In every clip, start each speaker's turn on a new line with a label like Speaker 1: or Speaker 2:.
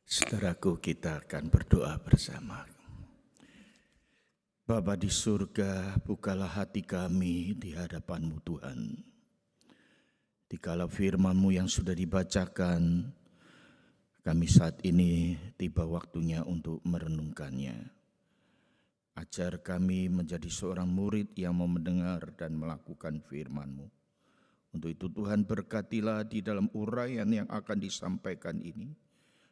Speaker 1: Saudaraku, kita akan berdoa bersama. Bapa di surga, bukalah hati kami di hadapan-Mu Tuhan. Dikala firman-Mu yang sudah dibacakan, kami saat ini tiba waktunya untuk merenungkannya. Ajar kami menjadi seorang murid yang mau mendengar dan melakukan firman-Mu. Untuk itu Tuhan berkatilah di dalam uraian yang akan disampaikan ini.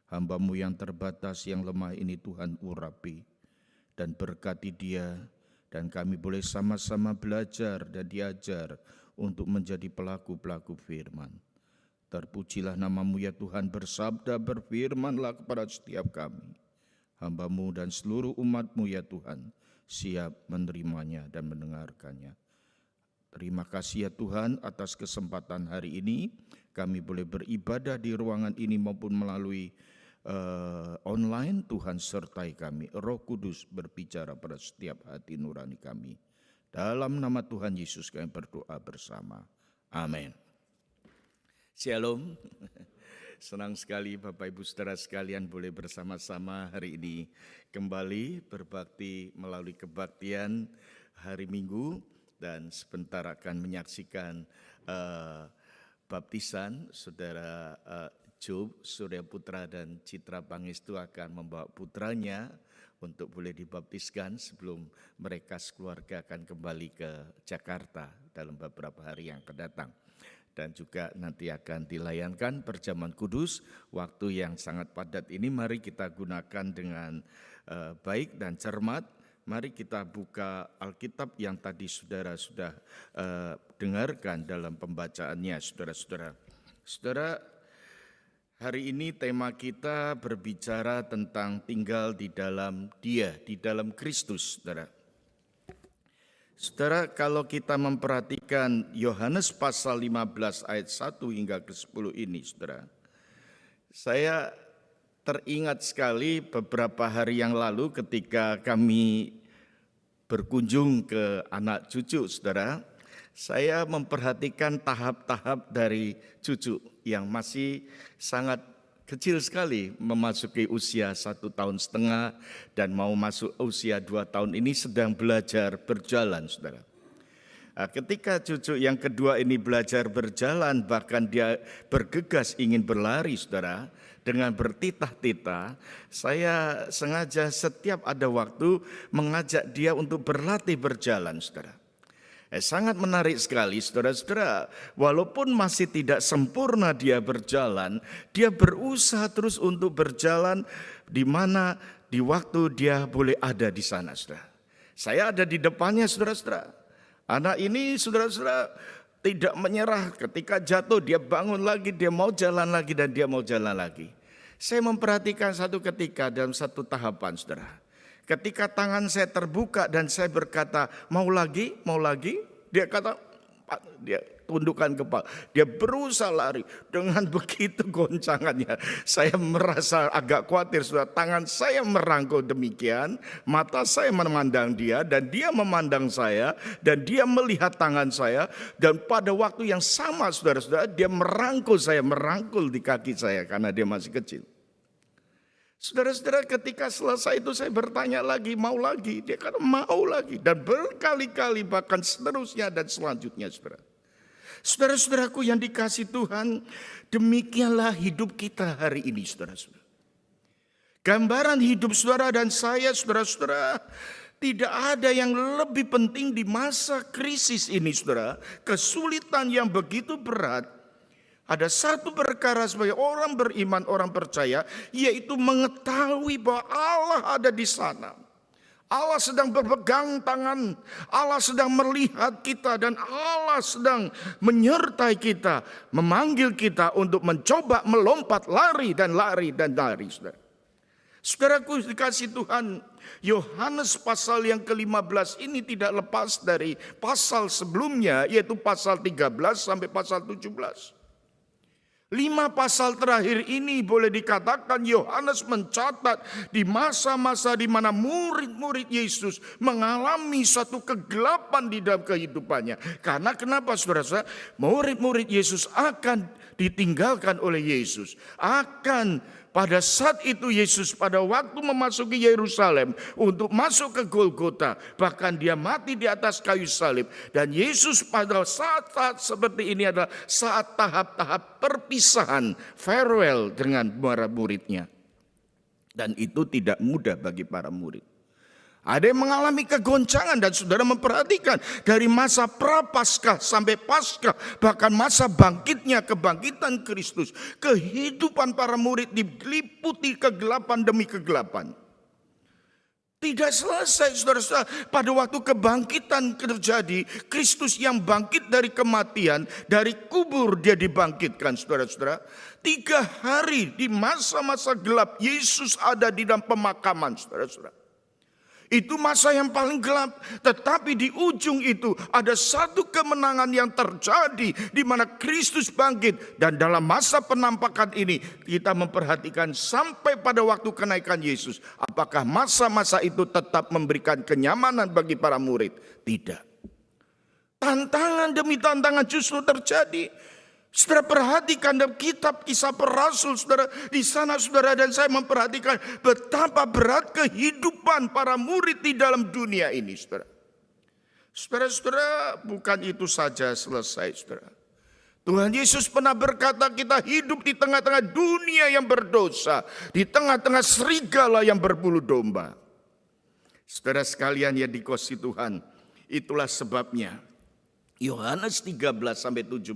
Speaker 1: Hamba-Mu yang terbatas, yang lemah ini Tuhan urapi dan berkati dia, dan kami boleh sama-sama belajar dan diajar untuk menjadi pelaku-pelaku firman. Terpujilah nama-Mu ya Tuhan, bersabda berfirmanlah kepada setiap kami. Hamba-Mu dan seluruh umat-Mu ya Tuhan, siap menerimanya dan mendengarkannya. Terima kasih ya Tuhan atas kesempatan hari ini, kami boleh beribadah di ruangan ini maupun melalui online. Tuhan sertai kami, Roh Kudus berbicara pada setiap hati nurani kami. Dalam nama Tuhan Yesus kami berdoa bersama. Amin. Shalom. Senang sekali Bapak Ibu Saudara sekalian boleh bersama-sama hari ini kembali berbakti melalui kebaktian hari Minggu, dan sebentar akan menyaksikan baptisan Saudara Job, Surya Putra dan Citra Pangestu akan membawa putranya untuk boleh dibaptiskan sebelum mereka sekeluarga akan kembali ke Jakarta dalam beberapa hari yang akan datang. Dan juga nanti akan dilayankan perjamuan kudus, waktu yang sangat padat ini mari kita gunakan dengan baik dan cermat. Mari kita buka Alkitab yang tadi saudara sudah dengarkan dalam pembacaannya, saudara-saudara. Saudara, hari ini tema kita berbicara tentang tinggal di dalam Dia, di dalam Kristus, saudara. Saudara, kalau kita memperhatikan Yohanes pasal 15 ayat 1 hingga ke 10 ini, saudara, saya teringat sekali beberapa hari yang lalu ketika kami berkunjung ke anak cucu, saudara. Saya memperhatikan tahap-tahap dari cucu yang masih sangat kecil sekali, memasuki usia 1,5 tahun dan mau masuk usia 2 tahun ini sedang belajar berjalan, saudara. Nah, ketika cucu yang kedua ini belajar berjalan, bahkan dia bergegas ingin berlari, saudara, dengan bertitah-titah, saya sengaja setiap ada waktu mengajak dia untuk berlatih berjalan, saudara. Sangat menarik sekali, saudara-saudara. Walaupun masih tidak sempurna dia berjalan, dia berusaha terus untuk berjalan di mana di waktu dia boleh ada di sana, saudara. Saya ada di depannya, saudara-saudara. Anak ini, saudara-saudara, tidak menyerah. Ketika jatuh, dia bangun lagi, dia mau jalan lagi, dan dia mau jalan lagi. Saya memperhatikan satu ketika dalam satu tahapan, saudara. Ketika tangan saya terbuka dan saya berkata, mau lagi, dia kata, dia tundukkan kepala, dia berusaha lari. Dengan begitu goncangannya, saya merasa agak khawatir, saudara. Tangan saya merangkul demikian, mata saya memandang dia, dan dia memandang saya, dan dia melihat tangan saya, dan pada waktu yang sama, saudara-saudara, dia merangkul saya, merangkul di kaki saya, karena dia masih kecil. Saudara-saudara, ketika selesai itu saya bertanya lagi, mau lagi? Dia kata mau lagi. Dan berkali-kali bahkan seterusnya dan selanjutnya, saudara. Saudara-saudaraku yang dikasih Tuhan, demikianlah hidup kita hari ini, saudara-saudara. Gambaran hidup saudara dan saya, saudara-saudara, tidak ada yang lebih penting di masa krisis ini, saudara. Kesulitan yang begitu berat. Ada satu perkara sebagai orang beriman, orang percaya, yaitu mengetahui bahwa Allah ada di sana. Allah sedang berpegang tangan, Allah sedang melihat kita, dan Allah sedang menyertai kita, memanggil kita untuk mencoba melompat, lari dan lari dan lari, saudara. Saudaraku dikasih Tuhan, Yohanes pasal yang ke-15 ini tidak lepas dari pasal sebelumnya, yaitu pasal 13 sampai pasal 17. 5 pasal terakhir ini boleh dikatakan Yohanes mencatat di masa-masa di mana murid-murid Yesus mengalami suatu kegelapan di dalam kehidupannya. Karena kenapa, saudara-saudara? Murid-murid Yesus akan ditinggalkan oleh Yesus. Akan pada saat itu Yesus pada waktu memasuki Yerusalem untuk masuk ke Golgota, bahkan dia mati di atas kayu salib. Dan Yesus pada saat seperti ini adalah saat tahap-tahap perpisahan, farewell dengan para muridnya. Dan itu tidak mudah bagi para murid. Ada yang mengalami kegoncangan dan saudara memperhatikan dari masa prapaskah sampai paskah, bahkan masa bangkitnya, kebangkitan Kristus, kehidupan para murid diliputi kegelapan demi kegelapan. Tidak selesai saudara-saudara, pada waktu kebangkitan terjadi, Kristus yang bangkit dari kematian, dari kubur dia dibangkitkan saudara-saudara. 3 hari di masa-masa gelap Yesus ada di dalam pemakaman saudara-saudara. Itu masa yang paling gelap, tetapi di ujung itu ada satu kemenangan yang terjadi di mana Kristus bangkit. Dan dalam masa penampakan ini kita memperhatikan sampai pada waktu kenaikan Yesus. Apakah masa-masa itu tetap memberikan kenyamanan bagi para murid? Tidak. Tantangan demi tantangan justru terjadi. Saudara perhatikan dalam kitab Kisah Para Rasul, saudara, di sana saudara dan saya memperhatikan betapa berat kehidupan para murid di dalam dunia ini, saudara. Saudara-saudara, bukan itu saja selesai, saudara. Tuhan Yesus pernah berkata, kita hidup di tengah-tengah dunia yang berdosa, di tengah-tengah serigala yang berbulu domba. Saudara sekalian yang dikasihi Tuhan, itulah sebabnya Yohanes 13-17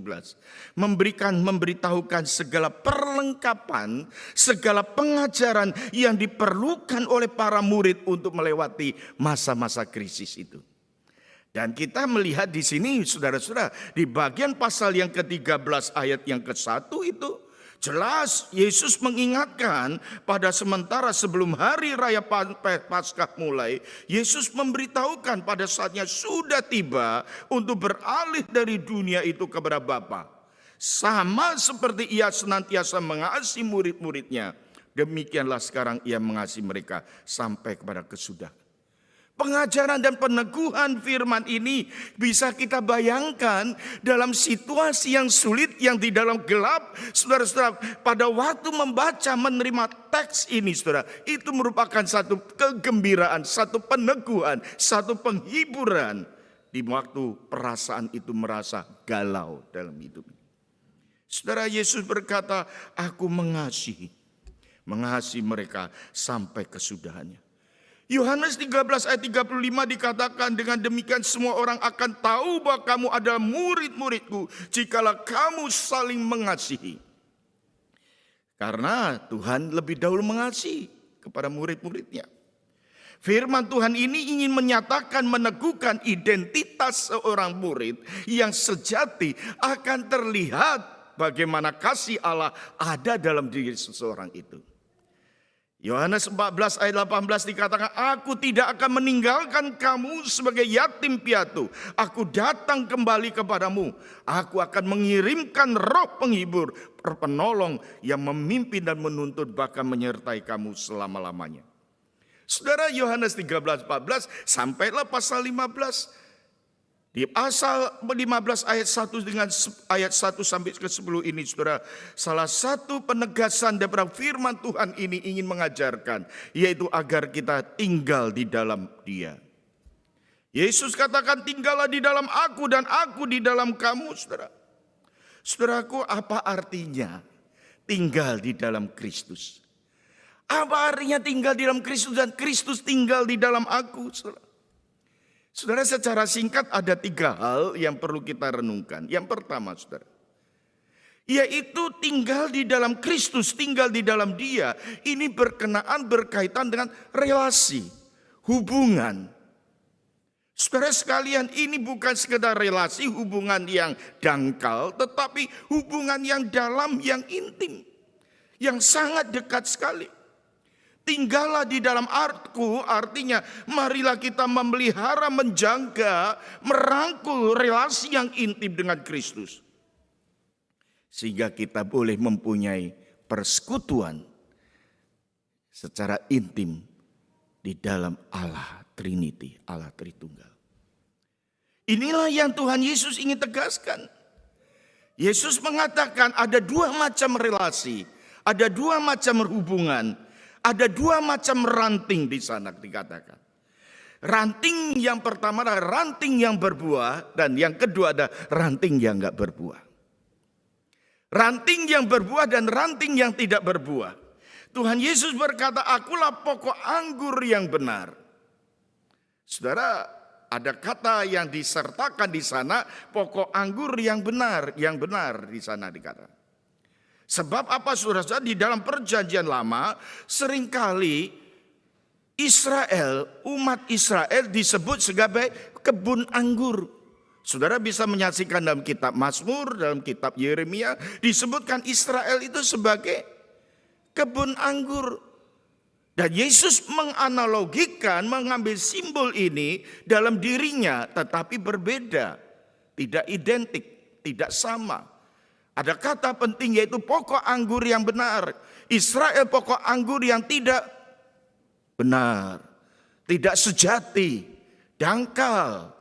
Speaker 1: memberitahukan segala perlengkapan, segala pengajaran yang diperlukan oleh para murid untuk melewati masa-masa krisis itu. Dan kita melihat di sini saudara-saudara, di bagian pasal yang ke-13 ayat yang ke-1 itu jelas Yesus mengingatkan pada sementara sebelum hari raya Paskah mulai, Yesus memberitahukan pada saatnya sudah tiba untuk beralih dari dunia itu kepada Bapa. Sama seperti ia senantiasa mengasihi murid-muridnya, demikianlah sekarang ia mengasihi mereka sampai kepada kesudahan. Pengajaran dan peneguhan firman ini bisa kita bayangkan dalam situasi yang sulit, yang di dalam gelap. Saudara-saudara, pada waktu membaca, menerima teks ini, saudara, itu merupakan satu kegembiraan, satu peneguhan, satu penghiburan di waktu perasaan itu merasa galau dalam hidup. Saudara, Yesus berkata, aku mengasihi mereka sampai kesudahannya. Yohanes 13 ayat 35 dikatakan, dengan demikian semua orang akan tahu bahwa kamu adalah murid-muridku jikalau kamu saling mengasihi. Karena Tuhan lebih dahulu mengasihi kepada murid-muridnya. Firman Tuhan ini ingin menyatakan, meneguhkan identitas seorang murid yang sejati akan terlihat bagaimana kasih Allah ada dalam diri seseorang itu. Yohanes 14 ayat 18 dikatakan, aku tidak akan meninggalkan kamu sebagai yatim piatu. Aku datang kembali kepadamu. Aku akan mengirimkan roh penghibur, penolong yang memimpin dan menuntut bahkan menyertai kamu selama-lamanya. Saudara, Yohanes 13-14 sampailah pasal 15. Di pasal 15 ayat 1 dengan ayat 1 sampai ke 10 ini, saudara, salah satu penegasan daripada firman Tuhan ini ingin mengajarkan, yaitu agar kita tinggal di dalam Dia. Yesus katakan, tinggallah di dalam aku dan aku di dalam kamu, saudara. Saudaraku, apa artinya tinggal di dalam Kristus? Apa artinya tinggal di dalam Kristus dan Kristus tinggal di dalam aku, saudara? Saudara, secara singkat ada 3 hal yang perlu kita renungkan. Yang pertama, saudara, yaitu tinggal di dalam Kristus, tinggal di dalam Dia. Ini berkaitan dengan relasi, hubungan. Saudara sekalian, ini bukan sekedar relasi, hubungan yang dangkal, tetapi hubungan yang dalam, yang intim, yang sangat dekat sekali. Tinggallah di dalam aku, artinya marilah kita memelihara, menjaga, merangkul relasi yang intim dengan Kristus. Sehingga kita boleh mempunyai persekutuan secara intim di dalam Allah Trinity, Allah Tritunggal. Inilah yang Tuhan Yesus ingin tegaskan. Yesus mengatakan ada dua macam relasi, ada dua macam hubungan, ada dua macam ranting di sana dikatakan. Ranting yang pertama adalah ranting yang berbuah, dan yang kedua ada ranting yang enggak berbuah. Ranting yang berbuah dan ranting yang tidak berbuah. Tuhan Yesus berkata, akulah pokok anggur yang benar. Saudara, ada kata yang disertakan di sana, pokok anggur yang benar di sana dikatakan. Sebab apa saudara? Di dalam perjanjian lama seringkali Israel, umat Israel disebut sebagai kebun anggur. Saudara bisa menyaksikan dalam kitab Mazmur, dalam kitab Yeremia, disebutkan Israel itu sebagai kebun anggur. Dan Yesus menganalogikan, mengambil simbol ini dalam dirinya, tetapi berbeda, tidak identik, tidak sama. Ada kata penting yaitu pokok anggur yang benar. Israel pokok anggur yang tidak benar, tidak sejati, dangkal,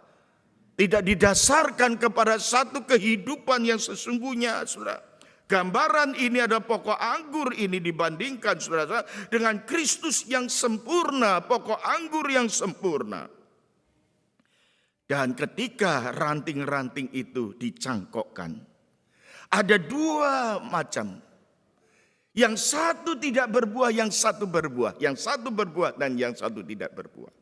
Speaker 1: tidak didasarkan kepada satu kehidupan yang sesungguhnya, saudara. Gambaran ini ada pokok anggur ini dibandingkan saudara dengan Kristus yang sempurna, pokok anggur yang sempurna. Dan ketika ranting-ranting itu dicangkokkan, ada dua macam. Yang satu tidak berbuah, yang satu berbuah. Yang satu berbuah dan yang satu tidak berbuah.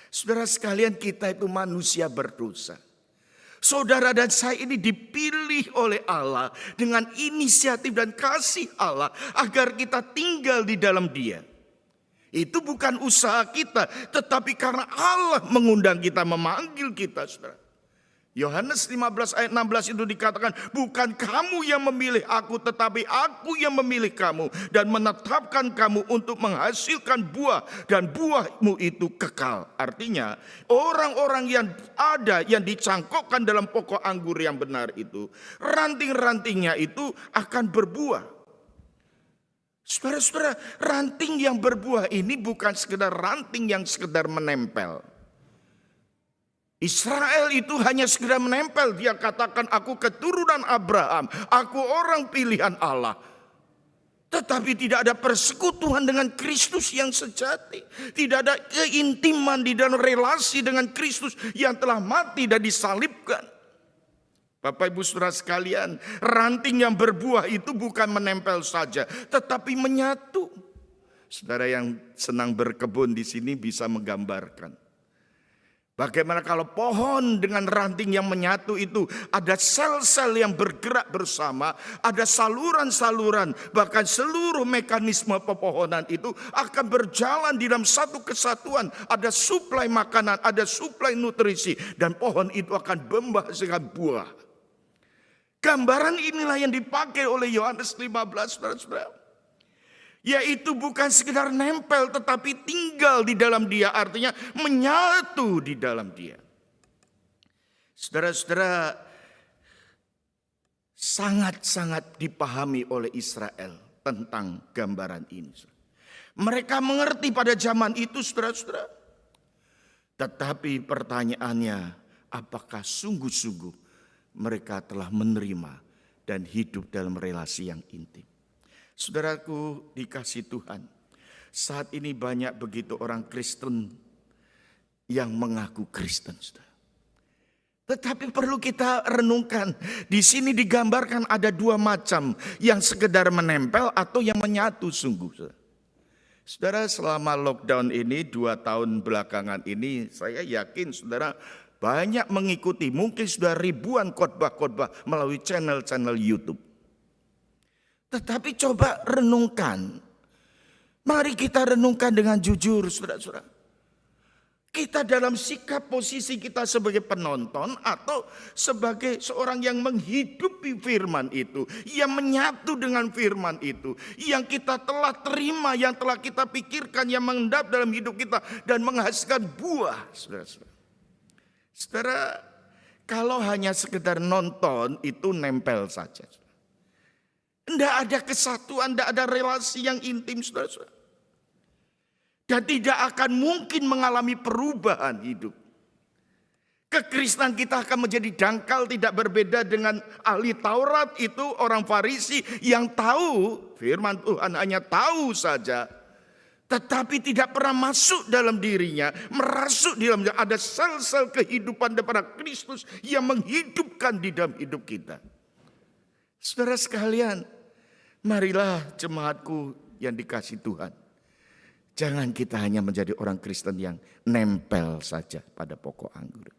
Speaker 1: Saudara sekalian, kita itu manusia berdosa. Saudara dan saya ini dipilih oleh Allah dengan inisiatif dan kasih Allah agar kita tinggal di dalam Dia. Itu bukan usaha kita, tetapi karena Allah mengundang kita, memanggil kita, saudara. Yohanes 15 ayat 16 itu dikatakan, bukan kamu yang memilih aku, tetapi aku yang memilih kamu dan menetapkan kamu untuk menghasilkan buah, dan buahmu itu kekal. Artinya orang-orang yang ada, yang dicangkokkan dalam pokok anggur yang benar itu, ranting-rantingnya itu akan berbuah. Saudara-saudara, ranting yang berbuah ini bukan sekedar ranting yang sekedar menempel. Israel itu hanya sekedar menempel. Dia katakan, aku keturunan Abraham, aku orang pilihan Allah. Tetapi tidak ada persekutuan dengan Kristus yang sejati. Tidak ada keintiman di dalam relasi dengan Kristus yang telah mati dan disalibkan. Bapak Ibu Saudara sekalian, ranting yang berbuah itu bukan menempel saja, tetapi menyatu. Saudara yang senang berkebun di sini bisa menggambarkan. Bagaimana kalau pohon dengan ranting yang menyatu itu ada sel-sel yang bergerak bersama, ada saluran-saluran, bahkan seluruh mekanisme pepohonan itu akan berjalan di dalam satu kesatuan. Ada suplai makanan, ada suplai nutrisi, dan pohon itu akan menghasilkan buah. Gambaran inilah yang dipakai oleh Yohanes 15, saudara-saudara. Yaitu bukan sekedar nempel tetapi tinggal di dalam Dia, artinya menyatu di dalam Dia. Saudara-saudara, sangat-sangat dipahami oleh Israel tentang gambaran ini. Mereka mengerti pada zaman itu, saudara-saudara. Tetapi pertanyaannya, apakah sungguh-sungguh mereka telah menerima dan hidup dalam relasi yang intim? Saudaraku dikasih Tuhan, saat ini banyak begitu orang Kristen yang mengaku Kristen, saudara. Tetapi perlu kita renungkan, di sini digambarkan ada dua macam, yang sekedar menempel atau yang menyatu sungguh. Saudara, selama lockdown ini 2 tahun belakangan ini, saya yakin saudara banyak mengikuti, mungkin sudah ribuan khotbah-khotbah melalui channel-channel YouTube. Tetapi coba renungkan. Mari kita renungkan dengan jujur, saudara-saudara. Kita dalam sikap posisi kita sebagai penonton atau sebagai seorang yang menghidupi firman itu, yang menyatu dengan firman itu, yang kita telah terima, yang telah kita pikirkan, yang mengendap dalam hidup kita dan menghasilkan buah, saudara-saudara. Saudara, kalau hanya sekedar nonton itu nempel saja. Tidak ada kesatuan, tidak ada relasi yang intim, saudara-saudara. Dan tidak akan mungkin mengalami perubahan hidup. Kekristenan kita akan menjadi dangkal, tidak berbeda dengan ahli Taurat itu orang Farisi yang tahu firman Tuhan, hanya tahu saja, tetapi tidak pernah masuk dalam dirinya, merasuk di dalamnya. Ada sel-sel kehidupan daripada Kristus yang menghidupkan di dalam hidup kita. Saudara sekalian, marilah jemaatku yang dikasihi Tuhan. Jangan kita hanya menjadi orang Kristen yang nempel saja pada pokok anggur.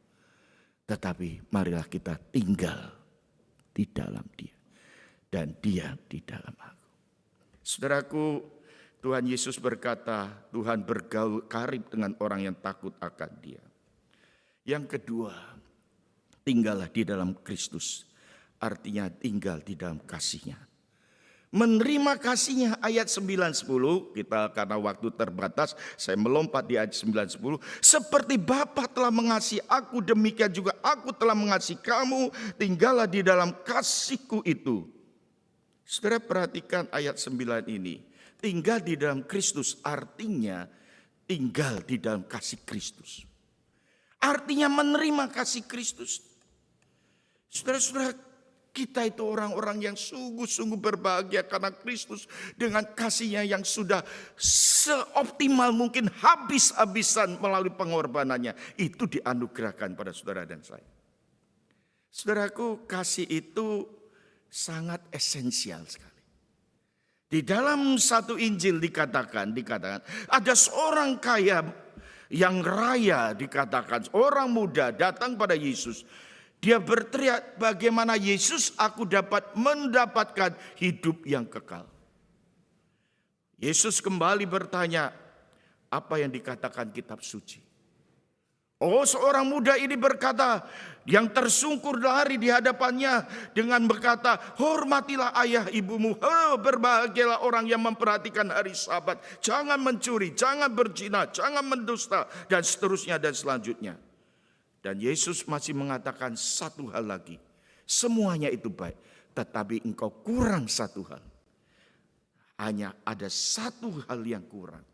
Speaker 1: Tetapi marilah kita tinggal di dalam Dia dan Dia di dalam aku. Saudaraku, Tuhan Yesus berkata, Tuhan bergaul karib dengan orang yang takut akan Dia. Yang kedua, tinggallah di dalam Kristus. Artinya tinggal di dalam kasih-Nya. Menerima kasih-Nya, ayat 9-10, kita karena waktu terbatas, saya melompat di ayat 9-10. Seperti Bapa telah mengasihi aku, demikian juga aku telah mengasihi kamu, tinggallah di dalam kasih-Ku itu. Saudara perhatikan ayat 9 ini. Tinggal di dalam Kristus artinya tinggal di dalam kasih Kristus. Artinya menerima kasih Kristus. Saudara-saudara, kita itu orang-orang yang sungguh-sungguh berbahagia karena Kristus dengan kasih-Nya yang sudah seoptimal mungkin, habis-habisan melalui pengorbanannya. Itu dianugerahkan pada saudara dan saya. Saudaraku, kasih itu sangat esensial sekali. Di dalam satu Injil dikatakan ada seorang kaya yang raya, dikatakan orang muda datang pada Yesus. Dia berteriak, bagaimana Yesus aku dapat mendapatkan hidup yang kekal. Yesus kembali bertanya, apa yang dikatakan kitab suci? Oh, seorang muda ini berkata, yang tersungkur lari di hadapannya dengan berkata, hormatilah ayah ibumu. Oh, berbahagialah orang yang memperhatikan hari Sabat. Jangan mencuri, jangan berzina, jangan mendusta, dan seterusnya dan selanjutnya. Dan Yesus masih mengatakan satu hal lagi. Semuanya itu baik, tetapi engkau kurang satu hal. Hanya ada satu hal yang kurang.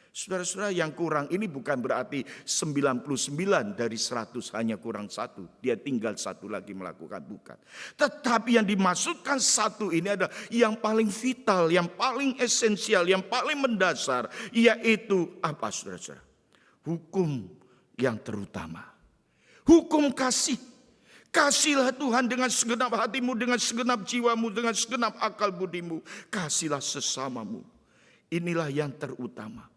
Speaker 1: Saudara-saudara, yang kurang ini bukan berarti 99 dari 100 hanya kurang satu. Dia tinggal satu lagi melakukan, bukan. Tetapi yang dimaksudkan satu ini adalah yang paling vital, yang paling esensial, yang paling mendasar. Yaitu apa, saudara-saudara? Hukum yang terutama. Hukum kasih. Kasihlah Tuhan dengan segenap hatimu, dengan segenap jiwamu, dengan segenap akal budimu. Kasihlah sesamamu. Inilah yang terutama.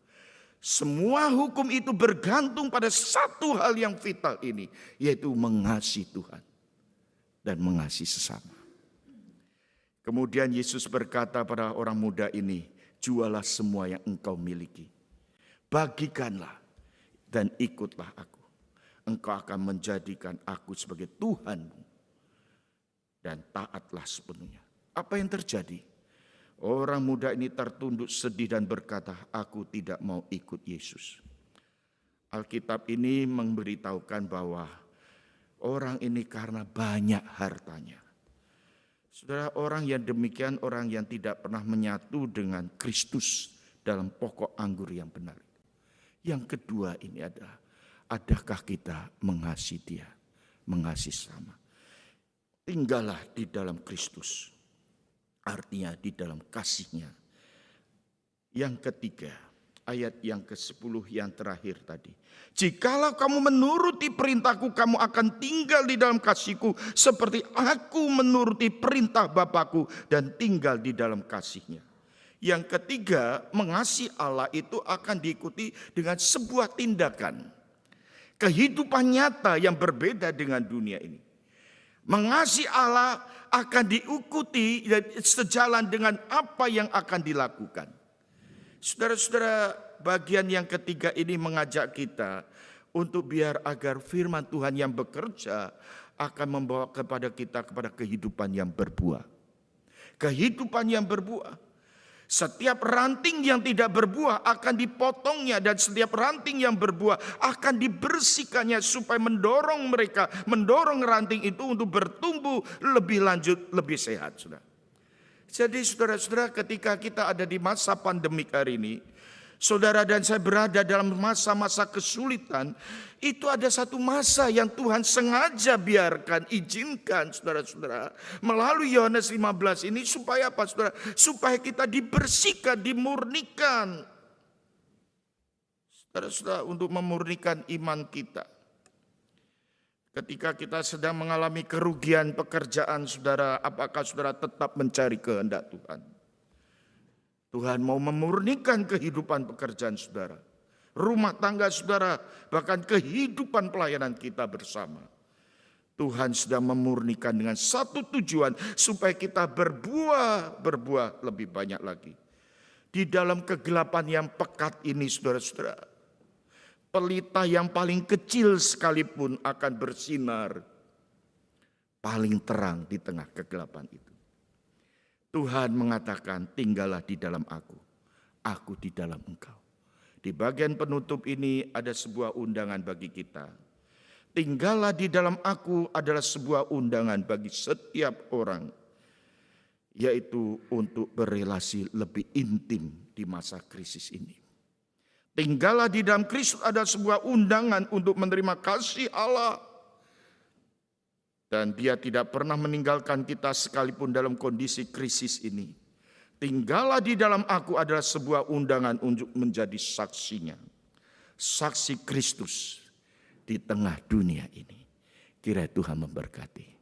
Speaker 1: Semua hukum itu bergantung pada satu hal yang vital ini. Yaitu mengasihi Tuhan dan mengasihi sesama. Kemudian Yesus berkata pada orang muda ini, jualah semua yang engkau miliki. Bagikanlah dan ikutlah aku. Engkau akan menjadikan aku sebagai Tuhanmu. Dan taatlah sepenuhnya. Apa yang terjadi? Orang muda ini tertunduk sedih dan berkata, aku tidak mau ikut Yesus. Alkitab ini memberitahukan bahwa orang ini karena banyak hartanya. Saudara, orang yang demikian, orang yang tidak pernah menyatu dengan Kristus dalam pokok anggur yang benar. Yang kedua ini adalah, adakah kita mengasihi Dia, mengasihi sama? Tinggallah di dalam Kristus, artinya di dalam kasih-Nya. Yang ketiga, ayat yang ke-10 yang terakhir tadi. Jikalau kamu menuruti perintahku, kamu akan tinggal di dalam kasih-Ku, seperti aku menuruti perintah Bapa-Ku dan tinggal di dalam kasih-Nya. Yang ketiga, mengasihi Allah itu akan diikuti dengan sebuah tindakan. Kehidupan nyata yang berbeda dengan dunia ini. Mengasihi Allah akan diikuti sejalan dengan apa yang akan dilakukan. Saudara-saudara, bagian yang ketiga ini mengajak kita untuk biar agar firman Tuhan yang bekerja akan membawa kepada kita kepada kehidupan yang berbuah. Kehidupan yang berbuah. Setiap ranting yang tidak berbuah akan dipotongnya, dan setiap ranting yang berbuah akan dibersihkannya supaya mendorong ranting itu untuk bertumbuh lebih lanjut, lebih sehat. Saudara. Jadi saudara-saudara, ketika kita ada di masa pandemik hari ini, Saudara dan saya berada dalam masa-masa kesulitan, itu ada satu masa yang Tuhan sengaja biarkan, izinkan saudara-saudara. Melalui Yohanes 15 ini supaya apa saudara? Supaya kita dibersihkan, dimurnikan. Saudara-saudara, untuk memurnikan iman kita. Ketika kita sedang mengalami kerugian pekerjaan saudara, apakah saudara tetap mencari kehendak Tuhan? Tuhan mau memurnikan kehidupan pekerjaan saudara, rumah tangga saudara, bahkan kehidupan pelayanan kita bersama. Tuhan sedang memurnikan dengan satu tujuan, supaya kita berbuah lebih banyak lagi. Di dalam kegelapan yang pekat ini saudara-saudara, pelita yang paling kecil sekalipun akan bersinar paling terang di tengah kegelapan itu. Tuhan mengatakan, tinggallah di dalam aku di dalam engkau. Di bagian penutup ini ada sebuah undangan bagi kita. Tinggallah di dalam aku adalah sebuah undangan bagi setiap orang, yaitu untuk berelasi lebih intim di masa krisis ini. Tinggallah di dalam Kristus adalah sebuah undangan untuk menerima kasih Allah. Dan Dia tidak pernah meninggalkan kita sekalipun dalam kondisi krisis ini. Tinggallah di dalam aku adalah sebuah undangan untuk menjadi saksinya. Saksi Kristus di tengah dunia ini. Kiranya Tuhan memberkati.